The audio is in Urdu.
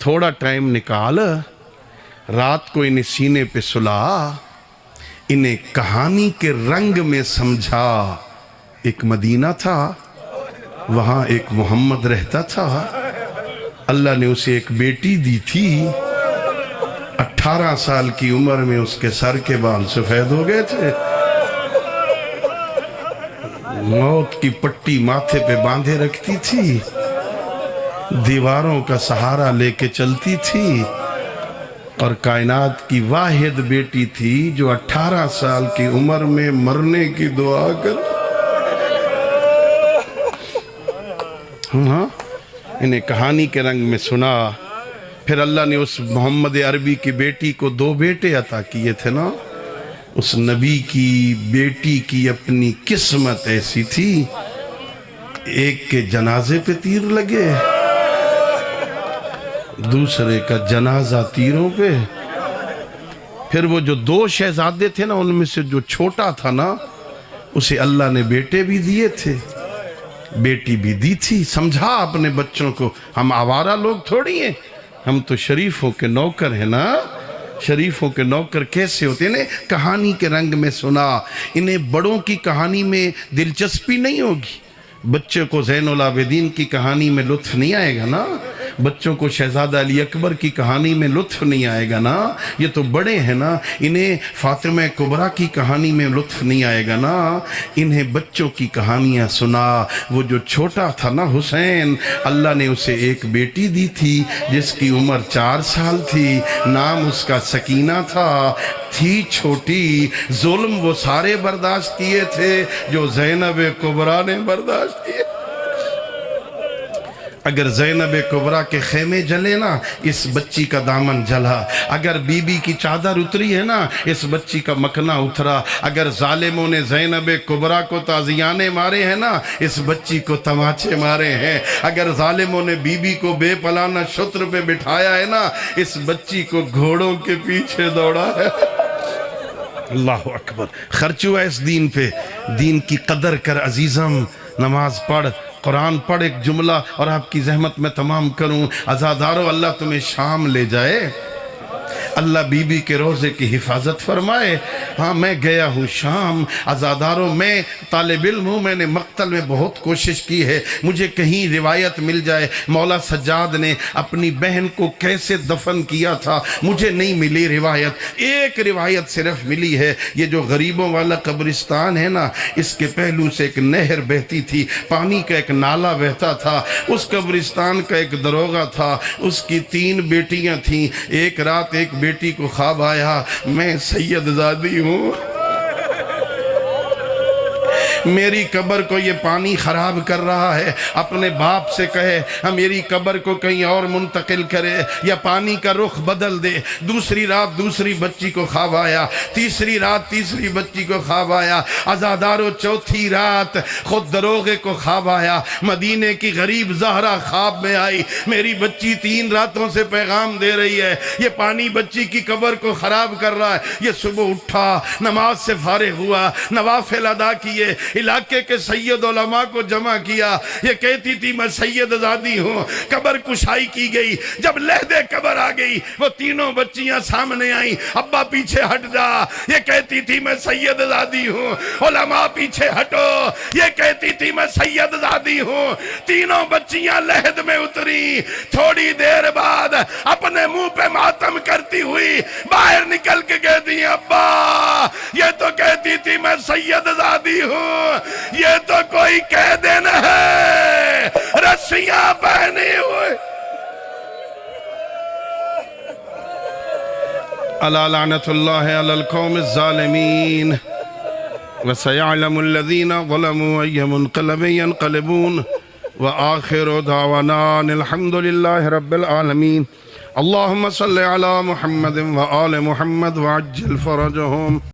تھوڑا ٹائم نکال، رات کو انہیں سینے پہ سلا، انہیں کہانی کے رنگ میں سمجھا۔ ایک مدینہ تھا، وہاں ایک محمد رہتا تھا، اللہ نے اسے ایک بیٹی دی تھی۔ 18 سال کی عمر میں اس کے سر کے بال سفید ہو گئے تھے، موت کی پٹی ماتھے پہ باندھے رکھتی تھی، دیواروں کا سہارا لے کے چلتی تھی، اور کائنات کی واحد بیٹی تھی جو 18 سال کی عمر میں مرنے کی دعا کر۔ انہیں کہانی کے رنگ میں سنا۔ پھر اللہ نے اس محمد عربی کی بیٹی کو 2 بیٹے عطا کیے تھے نا۔ اس نبی کی بیٹی کی اپنی قسمت ایسی تھی، ایک کے جنازے پہ تیر لگے، دوسرے کا جنازہ تیروں پہ۔ پھر وہ جو 2 شہزادے تھے نا، ان میں سے جو چھوٹا تھا نا، اسے اللہ نے بیٹے بھی دیے تھے، بیٹی بھی دی تھی۔ سمجھا اپنے بچوں کو، ہم آوارہ لوگ تھوڑی ہیں، ہم تو شریفوں کے نوکر ہیں نا۔ شریفوں کے نوکر کیسے ہوتے ہیں؟ انہیں کہانی کے رنگ میں سنا۔ انہیں بڑوں کی کہانی میں دلچسپی نہیں ہوگی، بچے کو زین العابدین کی کہانی میں لطف نہیں آئے گا نا، بچوں کو شہزادہ علی اکبر کی کہانی میں لطف نہیں آئے گا نا، یہ تو بڑے ہیں نا، انہیں فاطمہ کبریٰ کی کہانی میں لطف نہیں آئے گا نا۔ انہیں بچوں کی کہانیاں سنا۔ وہ جو چھوٹا تھا نا حسین، اللہ نے اسے ایک بیٹی دی تھی جس کی عمر 4 سال تھی، نام اس کا سکینہ تھا، تھی چھوٹی۔ ظلم وہ سارے برداشت کیے تھے جو زینب کبریٰ نے برداشت کیے۔ اگر زینب کبریٰ کے خیمے جلے نا، اس بچی کا دامن جلا۔ اگر بی بی کی چادر اتری ہے نا، اس بچی کا مکھنا اترا۔ اگر ظالموں نے زینب کبریٰ کو تازیانے مارے ہیں نا، اس بچی کو تماچے مارے ہیں۔ اگر ظالموں نے بی بی کو بے پلانہ شتر پہ بٹھایا ہے نا، اس بچی کو گھوڑوں کے پیچھے دوڑا ہے۔ اللہ اکبر۔ خرچ ہوا اس دین پہ، دین کی قدر کر عزیزم، نماز پڑھ، قرآن پڑھ۔ ایک جملہ اور آپ کی زحمت میں تمام کروں۔ عزادارو، اللہ تمہیں شام لے جائے، اللہ بی بی کے روزے کی حفاظت فرمائے۔ ہاں میں گیا ہوں شام، عزادارو میں طالب علم ہوں، میں نے مقتل میں بہت کوشش کی ہے، مجھے کہیں روایت مل جائے مولا سجاد نے اپنی بہن کو کیسے دفن کیا تھا، مجھے نہیں ملی روایت۔ ایک روایت صرف ملی ہے، یہ جو غریبوں والا قبرستان ہے نا، اس کے پہلو سے ایک نہر بہتی تھی، پانی کا ایک نالا بہتا تھا۔ اس قبرستان کا ایک دروغہ تھا، اس کی 3 بیٹیاں تھیں۔ ایک رات ایک بیٹی کو خواب آیا، میں سید زادی ہوں، میری قبر کو یہ پانی خراب کر رہا ہے، اپنے باپ سے کہے میری قبر کو کہیں اور منتقل کرے یا پانی کا رخ بدل دے۔ دوسری رات دوسری بچی کو خواب آیا، تیسری رات تیسری بچی کو خواب آیا، عزادارو چوتھی رات خود دروغے کو خواب آیا۔ مدینے کی غریب زہرا خواب میں آئی، میری بچی 3 راتوں سے پیغام دے رہی ہے، یہ پانی بچی کی قبر کو خراب کر رہا ہے۔ یہ صبح اٹھا، نماز سے فارغ ہوا، نوافل ادا کیے، علاقے کے سید علماء کو جمع کیا۔ یہ کہتی تھی میں سید زادی ہوں۔ قبر کشائی کی گئی، جب لحد قبر آ گئی، وہ 3 بچیاں سامنے آئیں، ابا پیچھے ہٹ جا۔ یہ کہتی تھی میں سید زادی ہوں، علماء پیچھے ہٹو۔ یہ کہتی تھی میں سید زادی ہوں۔ 3 بچیاں لحد میں اتری، تھوڑی دیر بعد اپنے منہ پہ ماتم کرتی ہوئی باہر نکل کے کہتی ہیں ابا یہ تو کہتی تھی میں سید زادی ہوں، یہ تو کوئی قیدن ہے رسیاں پہنی ہوئے۔ الا لعنت اللہ علی القوم الظالمین وسيعلم الذين ظلموا أي منقلب ينقلبون وآخر دعوانا الحمد لله رب العالمين اللهم صل على محمد وآل محمد وعجل فرجهم